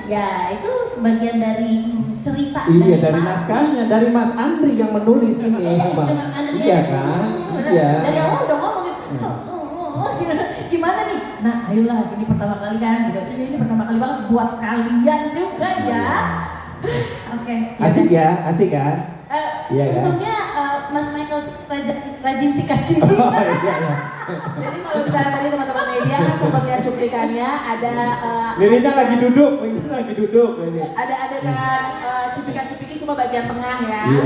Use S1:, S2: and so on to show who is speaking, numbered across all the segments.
S1: Ya itu sebagian dari cerita.
S2: Iya dari naskahnya, dari Mas Andri yang menulis ini. Iya kan? Iya.
S1: Dari awal udah ngomong gitu. Gimana nih? Nah ayolah ini pertama kali kan gitu. Iya ini pertama kali banget buat kalian juga ya. Oke.
S2: Asik ya, asik kan? Iya kan?
S1: Untungnya Mas Michael rajin sikat gigi.
S2: Oh, iya.
S3: Jadi kalau misalnya tadi teman-teman media kan sempat lihat cuplikannya ada
S2: Nirina lagi duduk ini.
S3: ada adegan cipika-cipiki cuma bagian tengah ya.
S2: Iya.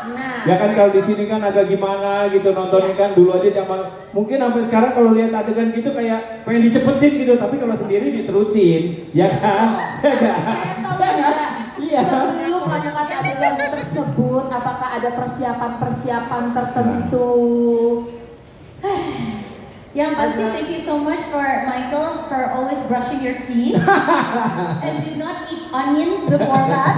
S3: Nah,
S2: Ya kan kalau di sini kan agak gimana gitu nontonnya kan dulu aja zaman mungkin sampai sekarang kalau lihat adegan gitu kayak pengen dicepetin gitu tapi kalau sendiri diterusin ya kan? Ya kan?
S3: pengen tahu juga
S2: Iya.
S3: sebelum melakukan adegan tersebut apakah ada persiapan tertentu?
S1: Yang pasti thank you so much for Michael for always brushing your teeth and did not eat onions before that.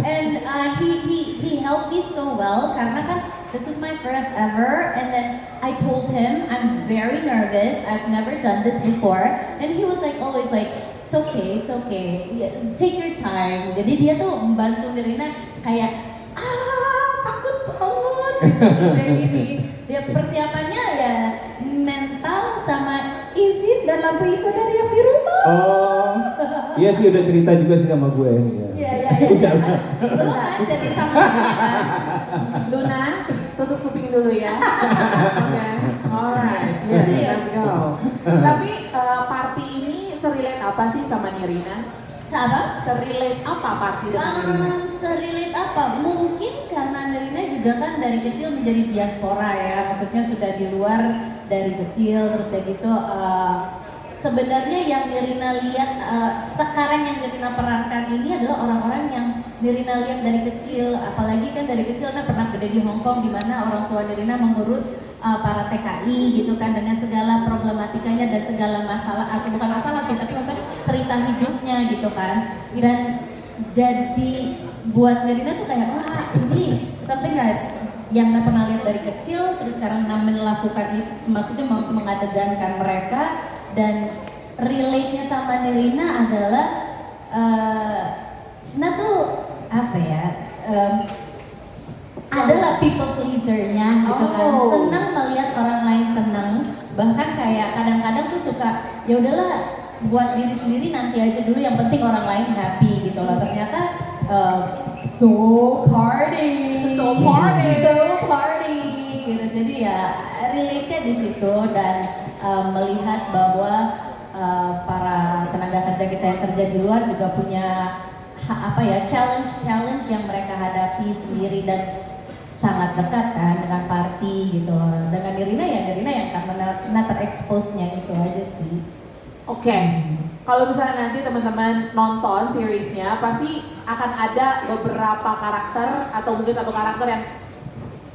S1: And he helped me so well karena kan this is my first ever and then I told him I'm very nervous, I've never done this before and he was like always like it's okay, yeah, take your time. Jadi dia tuh membantu Nirina kayak takut banget kayak gini. Ya persiapannya ya mental sama izin dan lampu hijau dari yang di rumah.
S2: Oh, iya sih udah cerita juga sih sama gue.
S1: Iya. Lu kan jadi sama-sama kan.
S3: Luna, tutup kuping dulu ya. Oke, alright, let's go. Tapi party ini serelate apa sih sama Nirina?
S1: Apa?
S3: Serelate apa party dengan Nirina?
S1: Serelate apa? Mungkin karena Nirina juga kan dari kecil menjadi diaspora ya, maksudnya sudah di luar dari kecil terus kayak gitu. Sebenarnya yang Nirina lihat sekarang yang Nirina perankan ini adalah orang-orang yang Nirina lihat dari kecil, apalagi kan dari kecil kan pernah gede di Hong Kong di mana orang tua Nirina mengurus para TKI gitu kan dengan segala problematikanya dan segala masalah atau bukan masalah sih tapi maksudnya cerita hidupnya gitu kan dan jadi buat Nirina tuh kayak wah ini something that yang pernah lihat dari kecil terus sekarang melakukan itu maksudnya mengadegankan mereka dan relate-nya sama Nirina adalah Nah tuh apa ya adalah people pleaser-nya gitu kan, senang melihat orang lain senang, bahkan kayak kadang-kadang tuh suka ya udahlah buat diri sendiri nanti aja dulu yang penting orang lain happy gitu loh. Ternyata so party gitu. Jadi ya relate-nya di situ dan melihat bahwa para tenaga kerja kita yang kerja di luar juga punya challenge yang mereka hadapi sendiri dan sangat dekat kan dengan party gitu loh. Dengan Nirina yang karena terexpose-nya itu aja sih.
S3: Oke. Kalau misalnya nanti teman-teman nonton seriesnya pasti akan ada beberapa karakter atau mungkin satu karakter yang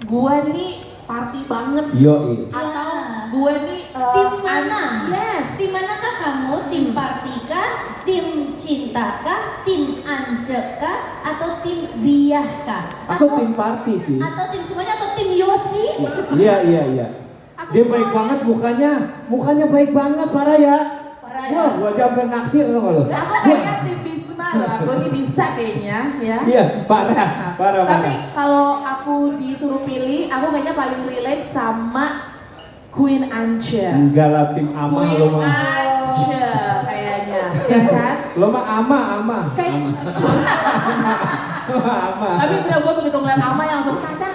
S3: gua nih party banget atau gue nih
S1: tim mana?
S3: Yes.
S1: Tim manakah kamu? Tim party kah? Tim cinta kah? Tim ance kah? Atau tim diah kah?
S2: Atau tim party sih.
S1: Atau tim semuanya atau tim Yoshi?
S2: Iya. Dia baik banget mukanya baik banget parah ya. Wah, gua aja hampir naksir kalau.
S3: Aku kayaknya tim Bisma loh, aku ini bisa kayaknya ya.
S2: Iya, parah.
S3: Tapi kalau aku disuruh pilih, aku kayaknya paling relate sama Queen Ance.
S2: Enggak lah, tim Ama
S3: Queen
S2: lo mah.
S3: Ance kayaknya, ya kan?
S2: Lo mah Ama.
S3: Kayak
S2: Ama.
S3: tapi bener gue begitu ngeliat Ama yang langsung kaca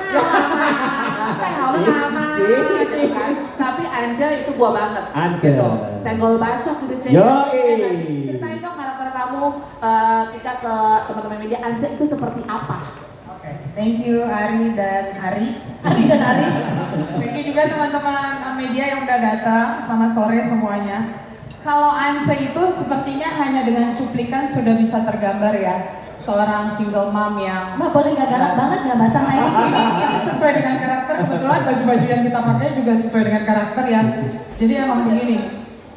S3: Ama gitu kan. Tapi Ance itu gua banget.
S2: Ance.
S3: Gitu. Senggol bacok gitu cuy.
S2: Yoi.
S3: Ceritain dong karakter kamu ketika ke teman-teman media Ance itu seperti apa?
S4: Oke, thank you Ari dan Ari.
S1: Ari.
S4: Thank you juga teman-teman media yang udah datang. Selamat sore semuanya. Kalau Ance itu sepertinya hanya dengan cuplikan sudah bisa tergambar ya. Seorang single mom yang
S1: Boleh gak galak banget gak bahasa kayak
S4: ini sesuai dengan karakter, kebetulan baju-baju yang kita pakai juga sesuai dengan karakter ya. Jadi emang begini,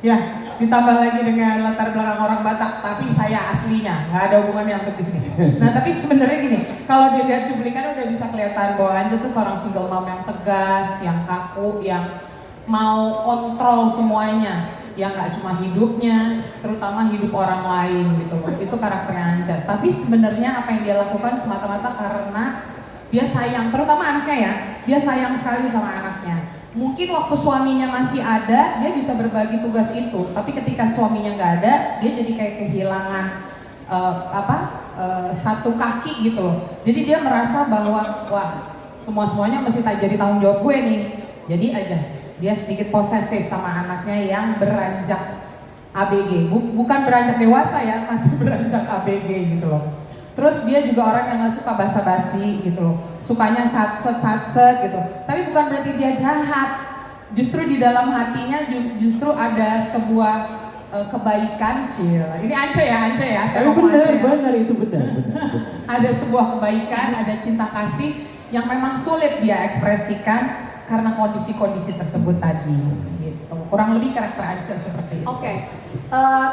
S4: ya ditambah lagi dengan latar belakang orang Batak, tapi saya aslinya nggak ada hubungannya untuk di sini. Nah tapi sebenarnya gini, kalau dilihat cuplikan udah bisa kelihatan bahwa Anja tuh seorang single mom yang tegas, yang kaku, yang mau kontrol semuanya. yang nggak cuma hidupnya, terutama hidup orang lain gitu loh. Itu karakternya Anja. Tapi sebenarnya apa yang dia lakukan semata-mata karena dia sayang, terutama anaknya ya. Dia sayang sekali sama anaknya. Mungkin waktu suaminya masih ada, dia bisa berbagi tugas itu. Tapi ketika suaminya nggak ada, dia jadi kayak kehilangan satu kaki gitu loh. Jadi dia merasa bahwa wah semuanya mesti jadi tanggung jawab gue nih. Jadi aja dia sedikit posesif sama anaknya yang beranjak ABG. Bukan beranjak dewasa ya, masih beranjak ABG gitu loh. Terus dia juga orang yang gak suka basa-basi gitu loh. Sukanya satset gitu. Tapi bukan berarti dia jahat. Justru di dalam hatinya justru ada sebuah kebaikan, Ini Ance ya. Saya ngomong Ance ya.
S2: Benar itu benar.
S4: Ada sebuah kebaikan, ada cinta kasih yang memang sulit dia ekspresikan karena kondisi-kondisi tersebut tadi gitu. Kurang lebih karakter Ance seperti itu.
S3: Oke.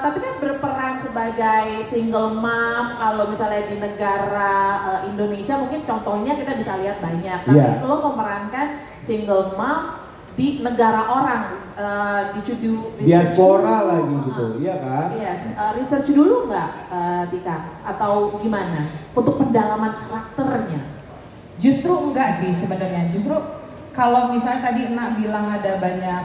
S3: Tapi kan berperan sebagai single mom, kalau misalnya di negara Indonesia mungkin contohnya kita bisa lihat banyak. Tapi lo memerankan single mom di negara orang,
S2: diaspora lagi gitu, iya kan?
S3: Yes, research dulu nggak, Tika? Atau gimana? Untuk pendalaman karakternya?
S4: Justru enggak sih sebenarnya. Justru kalau misalnya tadi Enak bilang ada banyak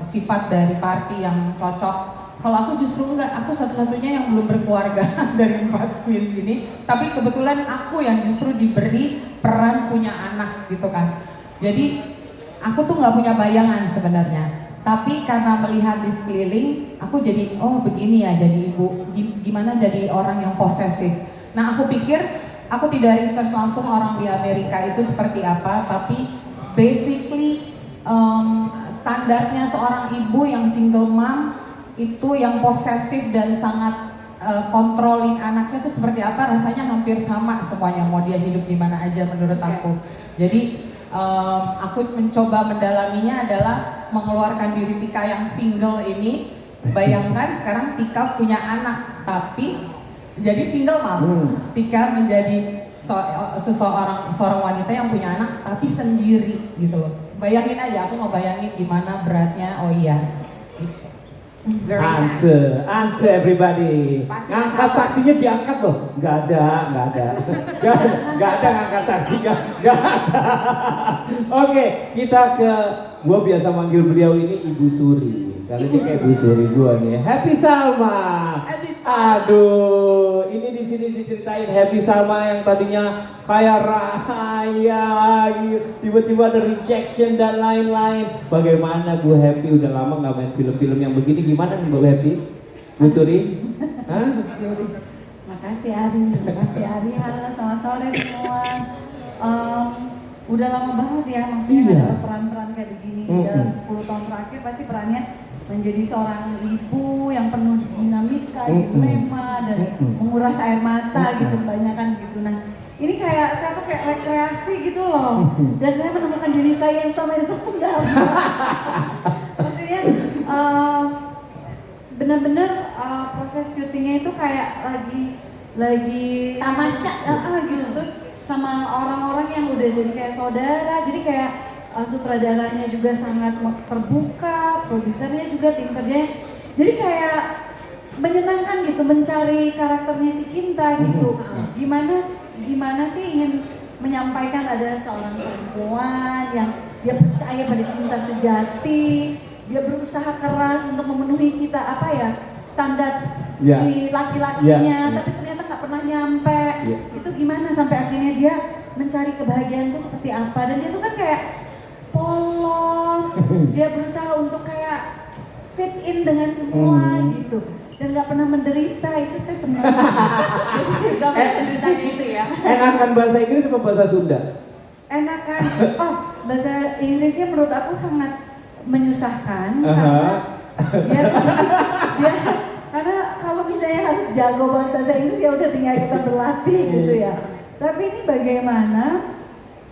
S4: sifat dari Parti yang cocok. Kalau aku justru enggak, aku satu-satunya yang belum berkeluarga dari 4 queens ini. Tapi kebetulan aku yang justru diberi peran punya anak gitu kan. Jadi aku tuh nggak punya bayangan sebenarnya. Tapi karena melihat di sekeliling, aku jadi oh begini ya jadi ibu. Gimana jadi orang yang posesif. Nah aku pikir aku tidak research langsung orang di Amerika itu seperti apa. Tapi basically standarnya seorang ibu yang single mom itu yang posesif dan sangat controlling anaknya itu seperti apa, rasanya hampir sama semuanya, mau dia hidup di mana aja menurut aku. Jadi aku mencoba mendalaminya adalah mengeluarkan diri Tika yang single ini. Bayangkan sekarang Tika punya anak tapi jadi single mom. Tika menjadi seorang wanita yang punya anak tapi sendiri gitu loh. Bayangin aja, aku mau bayangin gimana beratnya. Oh iya.
S2: Ance everybody. Ngangkat taksinya diangkat loh. Nggak ada. Nggak ada ngangkat taksi, nggak ada. Oke, kita ke, gua biasa manggil beliau ini Ibu Suri. Karena dia kayak Ibu Suri gua nih. Happy Salma. Aduh, ini di sini diceritain Happy Salma yang tadinya kayak raya, tiba-tiba ada rejection dan lain-lain. Bagaimana Bu Happy udah lama nggak main film-film yang begini? Gimana nih Bu Happy? Bu Suri? Hah?
S5: Makasih Ari. Halo, selamat sore semua. Udah lama banget ya, maksudnya ada peran-peran kayak begini. Dalam 10 tahun terakhir pasti perannya menjadi seorang ibu yang penuh dinamika, dilema dan menguras air mata gitu, kebanyakan gitu. Nah, ini kayak saya tuh kayak rekreasi gitu loh. Dan saya menemukan diri saya yang selama itu enggak. Maksudnya benar-benar proses syutingnya itu kayak lagi
S1: tamasya
S5: gitu, terus sama orang-orang yang udah jadi kayak saudara, jadi kayak sutradaranya juga sangat terbuka, produsernya juga, tim kerjanya, jadi kayak menyenangkan gitu mencari karakternya si Cinta gitu. Gimana sih ingin menyampaikan ada seorang perempuan yang dia percaya pada cinta sejati, dia berusaha keras untuk memenuhi standar si laki-lakinya, tapi ternyata nggak pernah nyampe. Itu gimana sampai akhirnya dia mencari kebahagiaan itu seperti apa? Dan dia tuh kan kayak polos, dia berusaha untuk kayak fit in dengan semua gitu, dan nggak pernah menderita. Itu saya senang.
S3: Gak pernah menderitanya itu ya.
S2: Enakan bahasa Inggris apa bahasa Sunda?
S5: Enakan. Oh, bahasa Inggrisnya menurut aku sangat menyusahkan karena kalau misalnya harus jago banget bahasa Inggris ya udah tinggal kita berlatih gitu ya. Tapi ini bagaimana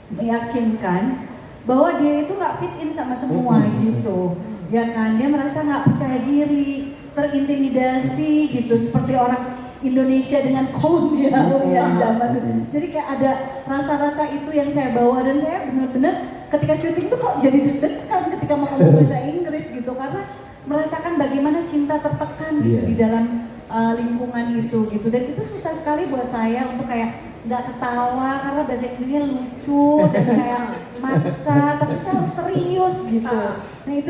S5: meyakinkan bahwa dia itu nggak fit in sama semua gitu, ya kan? Dia merasa nggak percaya diri, terintimidasi gitu, seperti orang Indonesia dengan kolonial ya di zaman dulu. Jadi kayak ada rasa-rasa itu yang saya bawa, dan saya benar-benar ketika syuting tuh kok jadi deg-degan ketika mau ngomong bahasa Inggris gitu, karena merasakan bagaimana cinta tertekan gitu
S2: Yes.
S5: di dalam lingkungan itu gitu, dan itu susah sekali buat saya untuk kayak nggak ketawa karena bahasa Inggrisnya lucu dan kayak maksa, tapi saya harus serius gitu. Nah itu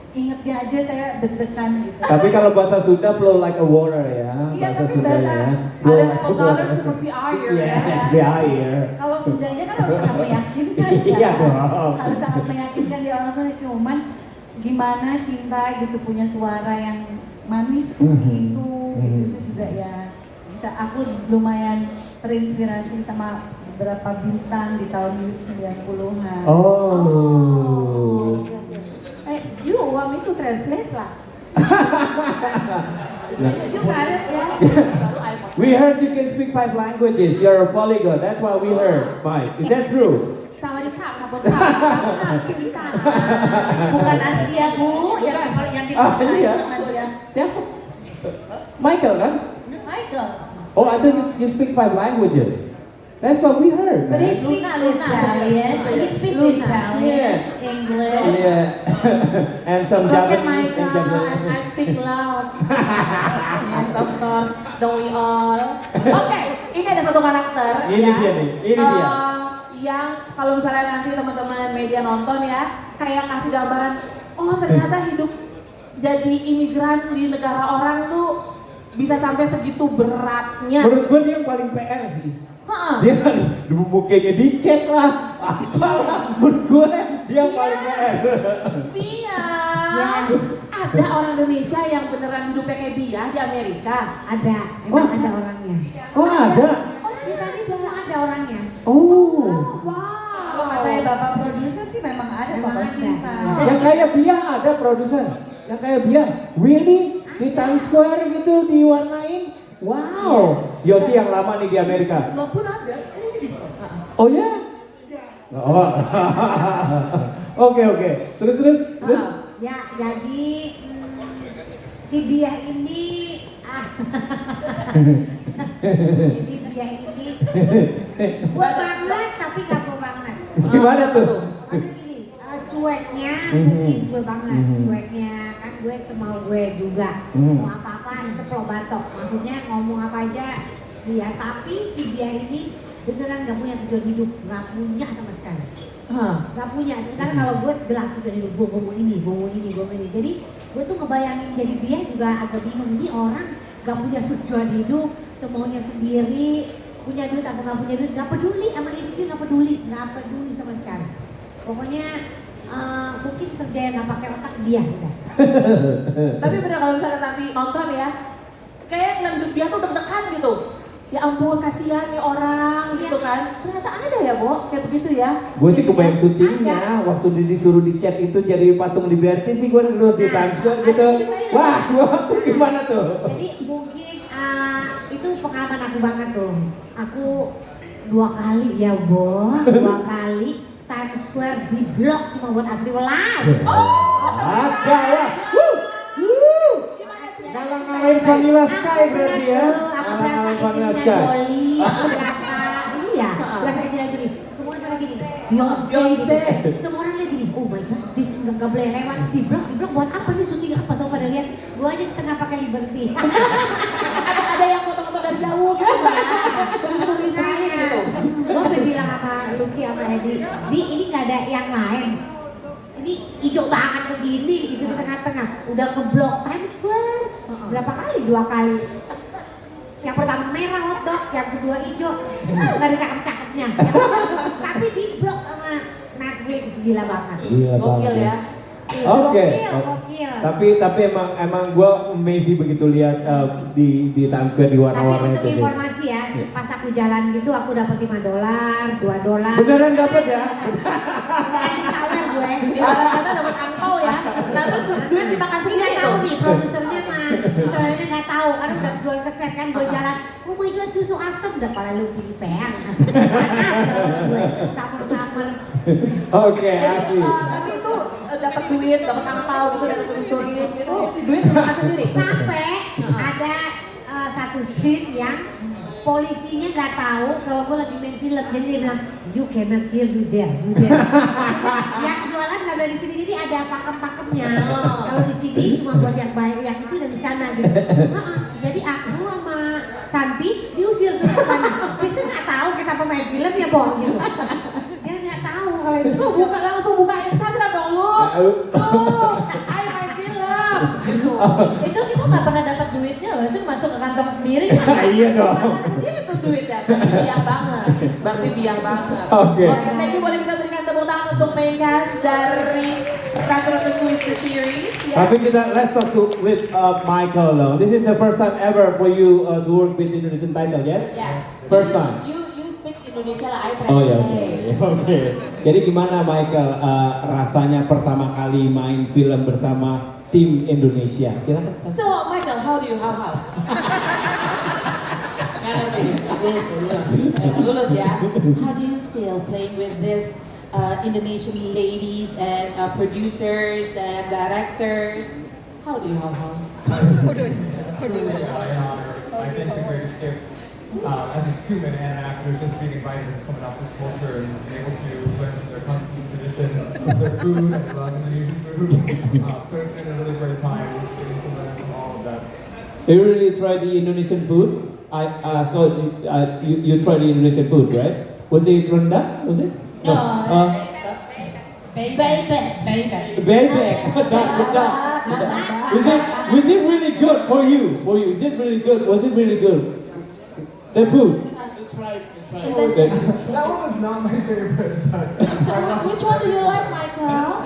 S5: ingetnya aja saya deg-degan gitu.
S2: Tapi kalau bahasa Sunda flow like a water ya.
S5: Iya,
S2: Bahasa
S5: tapi
S2: Sunda
S5: bahasa-
S2: ya.
S3: Ada
S2: like a
S3: sebenarnya
S2: water.
S3: seperti air
S2: Iya,
S3: ya.
S2: seperti air.
S5: Kalau Sundanya kan harus sangat meyakinkan
S2: Iya
S5: kan?
S2: dong.
S5: Harus sangat meyakinkan di orang Sunda, cuman gimana cinta gitu punya suara yang manis seperti itu, itu juga ya. Aku lumayan terinspirasi sama beberapa bintang di tahun 90-an.
S2: Oh.
S3: Yes, yes. You want me to translate lah? You got it ya? Baru I mau.
S2: We heard you can speak 5 languages. You're a polyglot. That's what we heard, Mike. Is that true?
S3: Sawadika, kabar cinta.
S1: Bukan Asia Bu, yang dikuasai
S2: iya.
S1: sama dia.
S2: Siapa? Michael kan?
S1: Michael.
S2: Oh, I thought you speak 5 languages. That's what we heard.
S1: But he
S2: Man.
S1: speaks
S3: Luna.
S1: Italian. He speaks
S3: Luna.
S1: Italian, English.
S2: Yeah. And some
S3: So can
S2: Japanese and
S3: Michael,
S2: Japanese.
S3: I speak love. Yes, of course. Don't we all? Oke, ini ada satu karakter
S2: Ini
S3: ya.
S2: dia nih, ini dia.
S3: Yang kalau misalnya nanti teman-teman media nonton ya, kayak kasih gambaran, oh ternyata hidup jadi imigran di negara orang tuh bisa sampai segitu beratnya.
S2: Menurut gue dia yang paling PR sih.
S3: Heeh.
S2: Dia mukanya dicet lah, apalah. Menurut gue dia yang paling PR.
S3: Bia.
S5: Yes.
S3: Ada orang Indonesia yang beneran hidupnya kayak Bia di Amerika.
S6: Ada, emang ada orangnya.
S2: Oh ada.
S6: Di tadi semua ada orangnya.
S2: Oh.
S5: Kalau
S3: Wow.
S5: katanya bapak produser sih memang ada
S6: Memang
S5: bapak
S6: ada.
S5: cinta.
S2: Yang kayak Bia ada produser. Yang kayak Bia, really? Di Times Square gitu diwarnain? Wow. Yosi yang lama nih di Amerika.
S6: Semua pun ada, kan ini bisa.
S2: Oh ya? Oh. Oke. Terus.
S6: Ya, jadi si Biah ini jadi Biah ini gua banget tapi gak gua banget.
S2: Gimana tuh?
S6: Maksudnya gini, cueknya mungkin gue banget, cueknya kan gue semau gue juga. Mau apa-apa ceplok batok, maksudnya ngomong apa aja dia. Tapi si Biah ini beneran gak punya tujuan hidup, gak punya sama sekali. Gak punya, sementara kalau gue jelas tujuan hidup gue mau ini. Jadi gue tuh ngebayangin jadi Biah juga agak bingung, ini orang gak punya tujuan hidup, semaunya sendiri, punya duit apa gak punya duit, gak peduli sama hidup dia, gak peduli sama sekali. Pokoknya mungkin kerja yang gak pakai otak dia udah.
S3: Tapi bener kalau misalnya nanti nonton ya, kayak ngeliat hidup dia tuh deg-degan gitu. Ya ampun, kasihan nih orang gitu kan. Ternyata ada ya, Bo, kayak begitu ya.
S2: Gue sih kebayang syutingnya waktu disuruh dicat itu jadi patung Liberty sih gue terus di Times Square gitu. Wah, waktu gimana tuh?
S6: Jadi mungkin itu pengalaman aku banget tuh. Aku 2 kali ya, Bo, 2 kali Times Square di blok cuma buat asli welas.
S2: Agak ya. Ngalang-ngalain Vanilla Sky berarti ya.
S6: Aku berasa
S2: Vanilla
S6: Angelina
S2: Sky.
S6: Jolie, aku berasa iya, berasa Angelina Jolie. Semua orang pada gini, Beyonce gitu. Semua orang lihat gini, oh my god, this nggak boleh lewat di blok buat apa nih, syuting apa? Tahu pada lihat, gua aja di tengah pakai Liberty.
S3: Ada yang foto-foto dari jauh gitu kan. Turis-turis ini gitu.
S6: Gua sampai bilang sama Lucky sama Edi, di ini nggak ada yang lain. Ini hijau banget begini gitu di tengah-tengah. Udah ke blok Times Square. Berapa kali? 2 kali. Yang pertama merah hotdog, yang kedua hijau. Nggak ada cakep-cakepnya. Tapi di blok sama Netflix gila banget.
S2: Gila
S3: Gokil
S2: banget.
S3: ya.
S2: Oke.
S6: Gokil.
S2: Tapi emang gue amazing begitu lihat di Times Square di
S6: Tapi
S2: warna-warna
S6: untuk
S2: itu. sih.
S6: informasi ya, pas aku jalan gitu aku dapat $5, $2.
S2: Beneran dapat ya?
S6: Beneran disawer gue.
S3: Ibarat kata dapat angpau ya. Nanti duit dimakan
S6: Nggak
S3: sendiri
S6: tahu
S3: tuh.
S6: nih produsernya mah, sutradaranya nggak tahu karena udah jual keset kan gue jalan. Oh my god, susu asam udah pala lu pilih peang. Panas banget gue, summer.
S2: Oke,
S3: Jadi
S2: asli.
S3: tapi itu dapat duit, dapat angpau gitu dari turis-turis gitu. Duit dimakan sendiri.
S6: Sampai ada salah satu scene yang polisinya nggak tahu kalau gue lagi main film, jadi dia bilang you cannot hear you there. Maksudnya yang jualan nggak ada di sini, jadi ada pakem-pakemnya. Kalau di sini cuma buat yang baik, yang itu udah di sana gitu. Jadi aku sama Santi diusir ke sana. Dia nggak tahu kita pemain film ya boh gitu. Dia nggak tahu kalau itu.
S3: Lu langsung buka Instagram dong lu. Tuh, ayo main film. Gitu.
S1: Itu kita nggak pernah dapat duitnya loh, itu masuk ke kantong sendiri.
S2: Iya dong.
S3: Itu duitnya, berarti biang banget.
S2: Oke.
S3: Thank you, boleh kita berikan tepuk tangan untuk main cast dari Ratu Ratu Quiz The Series. Ya.
S2: Tapi kita let's talk with Michael though. This is the first time ever for you to work with Indonesian title, yes?
S3: Yes.
S2: First time.
S3: You speak Indonesia lah, I translate.
S2: Oh ya, oke. Jadi gimana Michael rasanya pertama kali main film bersama tim Indonesia? Silakan.
S3: So Michael, how? Nggak ngerti. Lulus ya. How do you feel playing with this Indonesian ladies and producers and directors? How?
S7: I think the greatest gift as a human and an actor is just being invited into someone else's culture and being able to learn from their customs, traditions, their food, and love Indonesian food. So it's been a really great time getting to learn from all of that.
S2: You really tried the Indonesian food? You tried the Indonesian food, right? Was it rendang? Was it?
S1: No.
S2: Bebek. Was it really good for you? Is it really good? Was it really good? The food. Okay.
S7: That one was not my favorite, but
S3: Which one do you like, Michael?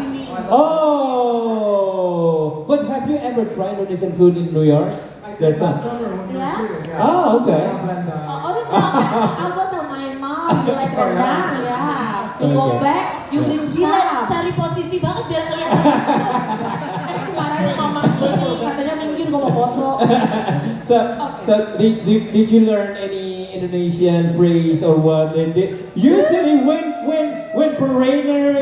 S2: Oh, but have you ever tried Indonesian food in New York?
S7: I did
S2: That's
S7: last
S2: us.
S7: summer when we
S3: Yeah?
S7: were shooting. Yeah.
S2: Oh, okay.
S7: Rendang.
S3: I'll go to my mom. You like rendang? Yeah. You go
S2: Okay.
S3: back, you bring
S1: Gila,
S3: some.
S1: cari posisi banget biar kelihatan.
S3: Kemarin mama katanya minggir gua mau foto.
S2: So did you learn any Indonesian phrase or what? And usually when foreigner,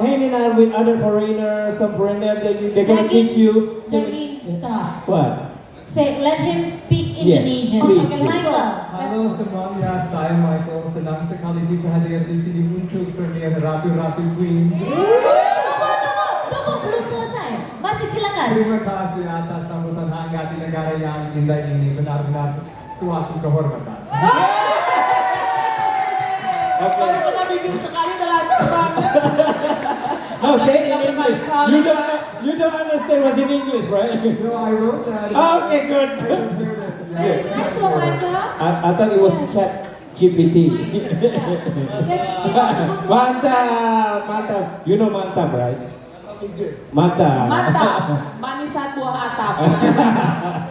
S2: hanging out with other foreigners, some foreigner they're gonna teach you.
S1: Jogging, stop.
S2: What?
S1: Say, let him speak
S2: Yes,
S1: Indonesian.
S2: please,
S1: Okay,
S2: please.
S1: Michael.
S7: Halo semuanya, saya Michael. Senang sekali bisa hadir di sini untuk premiere Ratu Ratu Queens.
S1: Tunggu, belum selesai. Masih silakan.
S7: Terima kasih atas sambutan hangat di negara yang indah ini. Benar-benar suatu kehormatan.
S3: Baru kita bimbing sekali udah lancar banget.
S2: No, say it in
S3: Kita
S2: English.
S3: berkali-kali,
S2: You don't understand what's in English, right?
S7: No, I wrote that.
S2: Okay, good.
S3: Very nice loh Michael.
S2: I thought it was Chat GPT. Mantap. You know mantap, right? Mantap.
S3: Mantap, manisan buah atap.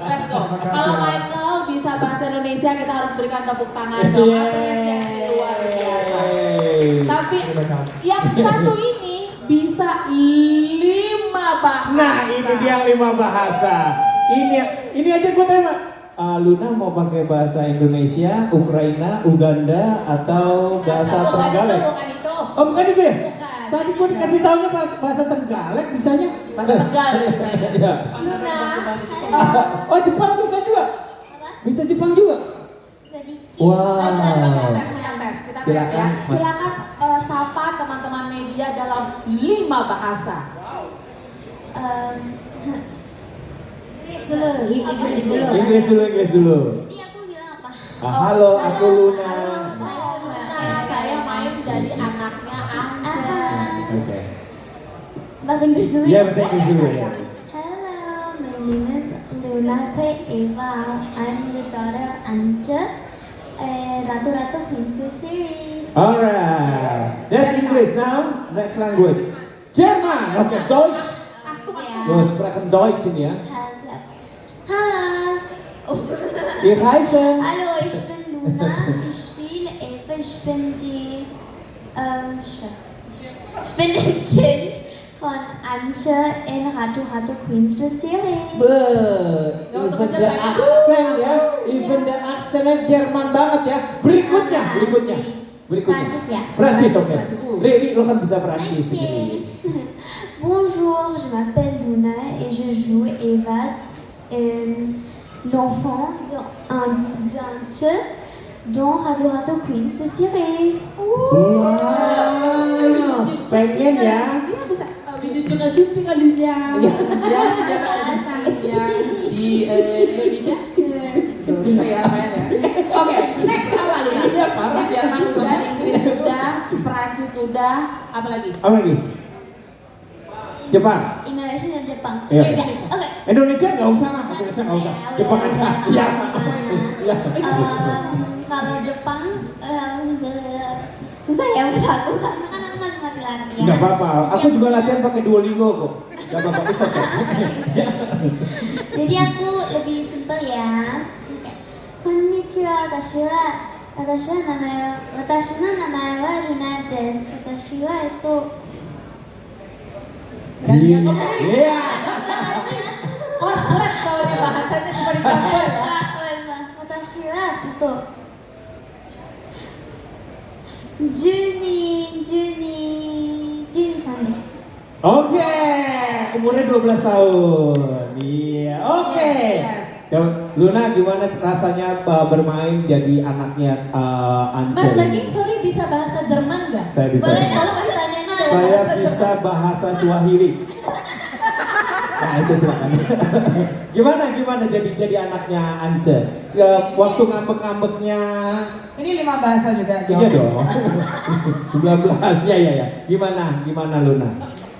S3: Let's go. Kalau Michael bisa bahasa Indonesia, kita harus berikan tepuk tangan dong. Apresiasi luar biasa. Tapi yang satu ini bisa 5 bahasa.
S2: Nah, ini dia 5 bahasa. Ini aja gue tanya. Luna mau pakai bahasa Indonesia, Ukraina, Uganda, atau bahasa Trenggalek?
S1: Bukan itu.
S2: Oh, bukan itu ya?
S1: Bukan.
S2: Tadi gue dikasih tahunya bahasa Trenggalek, bisanya?
S3: Bahasa Tegal ya misalnya.
S2: Iya.
S1: Luna.
S2: Oh, Jepang bisa juga?
S1: Apa?
S2: Bisa Jepang juga?
S1: Sedikit.
S2: Wow.
S3: Kita tes ya.
S2: Silakan.
S3: Silakan sapa teman-teman media dalam 5 bahasa.
S2: Inggris dulu.
S1: Jadi aku bilang apa?
S2: Halo, aku Luna.
S1: Saya Luna.
S3: Saya main jadi anaknya Ance.
S2: Oke.
S5: Bahasa Inggris dulu.
S2: Iya, bahasa Inggris dulu ya.
S5: Hello, my name is Luna Eva. I'm the daughter of Ance, Ratu Ratu Queens The Series.
S2: Alright. That's English now. Next language. Jerman. Oke, Deutsch. Lo sprechen Deutsch ini ya.
S5: Hallo.
S2: Ich heiße.
S5: Hallo, ich bin Luna. Ich spiele Eva. Ich bin die ich bin ein Kind von Ance in Ratu Ratu Queens The Series.
S2: Even the accent ya. Even the accentnya Jerman banget ya. Berikutnya.
S5: Prancis ya.
S2: Prancis, oke. Riri, lo kan bisa Prancis.
S5: Ok. Bonjour, je m'appelle Luna et je joue Eva.
S8: l'enfant d'un Che dans Radio Rato Queens de Series.
S2: Wow, pengen ya.
S3: Dia bisa ditunjukkan syuting alunya. Ya, sudah di Indonesia. Bisa ya main ya. Oke, next apa Luna? Jerman udah, Inggris udah, Prancis udah, apa lagi?
S2: Apa lagi? Jepang.
S8: Indonesia dan Jepang.
S2: Iya.
S8: Oke.
S2: Indonesia nggak usah lah, Indonesia nggak usah. Jepang aja. Iya. Ya.
S8: Kalau Jepang susah ya buat aku karena kan aku masih mati latihan.
S2: Nggak apa-apa. Aku juga latihan pakai Duolingo kok. Nggak apa-apa bisa kok.
S8: Jadi aku lebih simpel ya. Oke. Konnichiwa, watashi wa namae wa Luna desu. Watashi wa itu
S2: Iya.
S3: Korslet soalnya bahasanya seperti campur ya.
S8: Watashi wa itu Juni-san desu.
S2: Oke, umurnya 12 tahun. Iya, oke.
S3: Yes.
S2: Luna gimana rasanya bermain jadi anaknya Ance?
S1: Mas Daging, sorry bisa bahasa Jerman nggak?
S2: Saya bisa.
S1: Boleh kalau pertanyaannya dalam
S2: Saya
S1: bahasa
S2: bisa
S1: Jerman.
S2: bahasa Swahili. Nah itu silakan. gimana jadi anaknya Ance? Ya, waktu ngambek-ngambeknya.
S4: Ini 5 bahasa juga, Jo.
S2: Iya dong. 19 ya. Gimana Luna?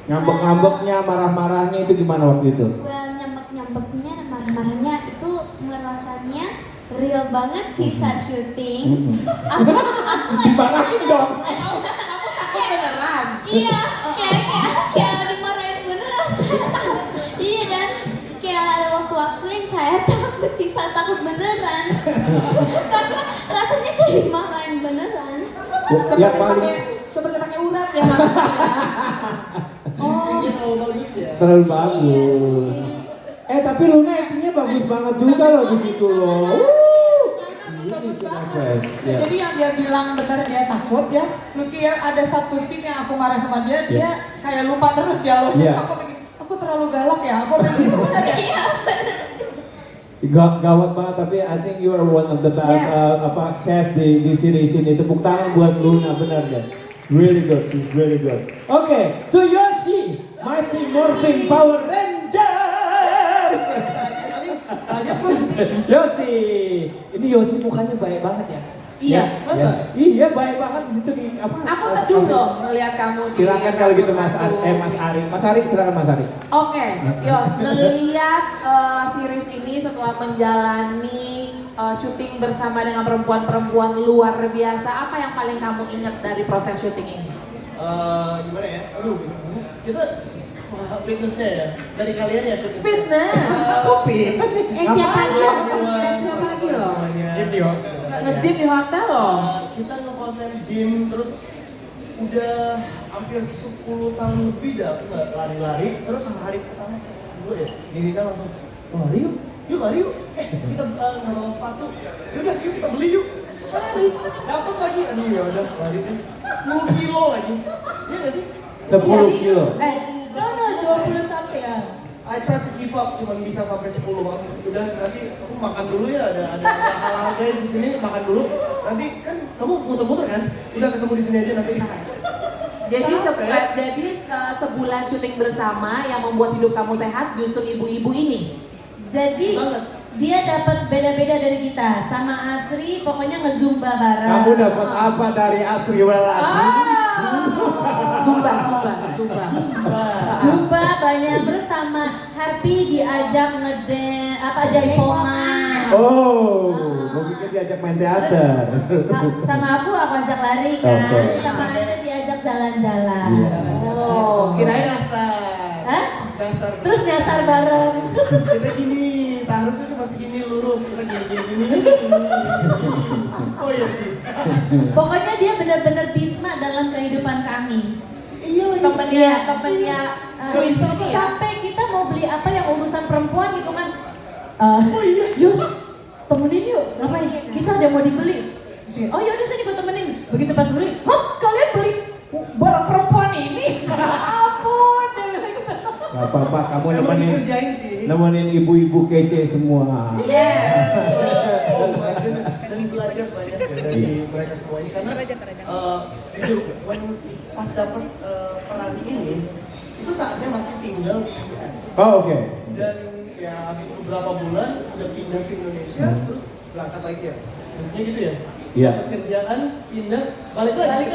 S2: Ngambek-ngambeknya, marah-marahnya itu gimana waktu itu?
S8: Well, nyambek-nyambeknya dan marah-marahnya itu merasanya real banget sih saat syuting. Aku
S2: Dimarahin dong.
S3: Aku beneran.
S8: Iya, kayak dimarahin beneran. Jadi ada kayak ada waktu-waktu yang saya takut sih, saya takut beneran. Karena rasanya kayak dimarahin beneran.
S2: Ya paling
S3: Seperti pakai urat ya.
S9: Terlalu bagus ya.
S2: terlalu bagus. Tapi Luna actingnya bagus banget juga loh di situ loh.
S4: Bagus banget.
S2: Ya.
S4: Jadi yang dia bilang benar dia takut ya. Lucky ya, ada satu scene yang aku marah sama dia, dia kayak lupa terus dialognya.
S2: Iya.
S4: Aku terlalu galak ya. Aku bilang gitu benar ya.
S8: Iya, bener sih.
S2: Gawat banget, tapi I think you are one of the best cast di series ini. Tepuk tangan buat Luna, benar deh. Really good, she's really good. Oke, to Yoshi, Mighty Morphin Power Rangers. Yoshi, ini Yoshi mukanya baik banget ya.
S3: Iya.
S2: Masa? Iya, baik banget di situ di apa?
S3: Aku teduh loh melihat kamu. di
S2: Silakan kalau gitu Mas
S3: Ratu.
S2: Mas Ari, silakan Mas Ari.
S3: Oke, Yos, melihat series ini setelah menjalani syuting bersama dengan perempuan-perempuan luar biasa, apa yang paling kamu ingat dari proses syuting ini?
S9: Gimana ya? Aduh, kita fitnessnya ya. Dari kalian ya fitness.
S3: Fitness.
S6: Tiap pagi aku
S3: Tiap pagi loh.
S9: Gym di hotel.
S3: Nge-gym di hotel loh.
S9: Kita nge-konten gym terus udah hampir 10 tahun lebih dah aku nggak lari-lari. Terus hari pertama gue ya, Nirina langsung lari yuk. Kita nggak bawa sepatu. Yaudah, yuk kita beli yuk. Lari, dapat lagi. Aduh ya udah lari deh. 10 kilo lagi. Iya nggak sih?
S2: 10 kilo.
S1: No, 20 sampai ya.
S9: I try to keep up, cuman bisa sampai 10 banget. Udah nanti aku makan dulu ya, ada hal-hal guys di sini makan dulu. Nanti kan kamu muter-muter kan? Udah ketemu di sini aja nanti.
S3: Jadi sebulan syuting bersama yang membuat hidup kamu sehat justru ibu-ibu ini.
S1: Jadi
S9: Banget.
S1: dia dapat beda-beda dari kita. Sama Asri pokoknya ngezumba bareng.
S2: Kamu dapat apa dari Astri Welas?
S3: Sumpah.
S1: Zumba banyak, terus sama Harpy diajak jaipongan.
S2: Oh, gue pikir diajak main teater.
S1: Sama aku ajak lari kan,
S2: Oke.
S1: sama Anja diajak jalan-jalan.
S2: Iya.
S3: Oh, kirain
S9: dasar.
S1: Hah?
S9: Dasar.
S1: Terus nyasar bareng.
S9: Kita gini, seharusnya cuma segini lurus. Kita gini. Oh iya sih.
S1: Pokoknya dia benar-benar Bisma dalam kehidupan kami.
S9: Iya lagi.
S3: temennya
S9: Bisa apa ya?
S1: Sampai kita mau beli apa yang urusan perempuan gitu kan.
S9: Oh iya.
S1: Yus, temenin yuk. Ngapain? Kita ada yang mau dibeli. Terus dia, oh yaudah sini gue temenin. Begitu pas beli, hah kalian beli barang perempuan ini? Ampun. Dia bilang gitu.
S2: Gak apa-apa, kamu
S9: Emang
S2: nemenin.
S9: dikerjain sih.
S2: nemenin ibu-ibu kece semua.
S9: Oh my goodness, dan belajar banyak ya dari mereka semua ini karena jujur, pas dapat peran ini itu saatnya masih tinggal di US.
S2: Oh oke.
S9: Dan ya habis beberapa bulan udah pindah ke Indonesia terus berangkat lagi ya. Intinya gitu ya.
S2: Iya.
S9: Dapat kerjaan, pindah, balik lagi.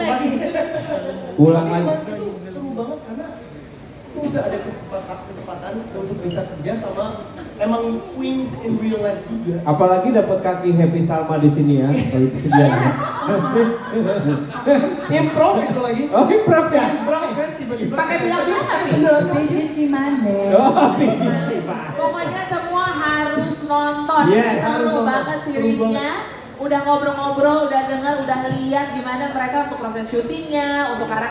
S2: Ulang
S9: Tapi
S2: lagi.
S9: emang itu seru banget karena itu bisa ada kesempatan untuk bisa kerja sama emang queens in real life juga.
S2: Apalagi dapat kaki Happy Salma di sini ya. Kalau itu kerjaan.
S9: Improv itu lagi.
S2: Oh improv ya.
S9: Improv kan tiba-tiba.
S3: Pakai bilang-bilang tapi.
S9: Bener.
S5: Pijit Cimande.
S2: Oh pijit sih Pak.
S3: Pokoknya semua harus nonton.
S2: Yes,
S3: Seru
S9: harus nonton.
S3: banget
S9: Seru
S3: seriesnya. Udah ngobrol-ngobrol, udah dengar, udah lihat gimana mereka untuk proses syutingnya, untuk karakter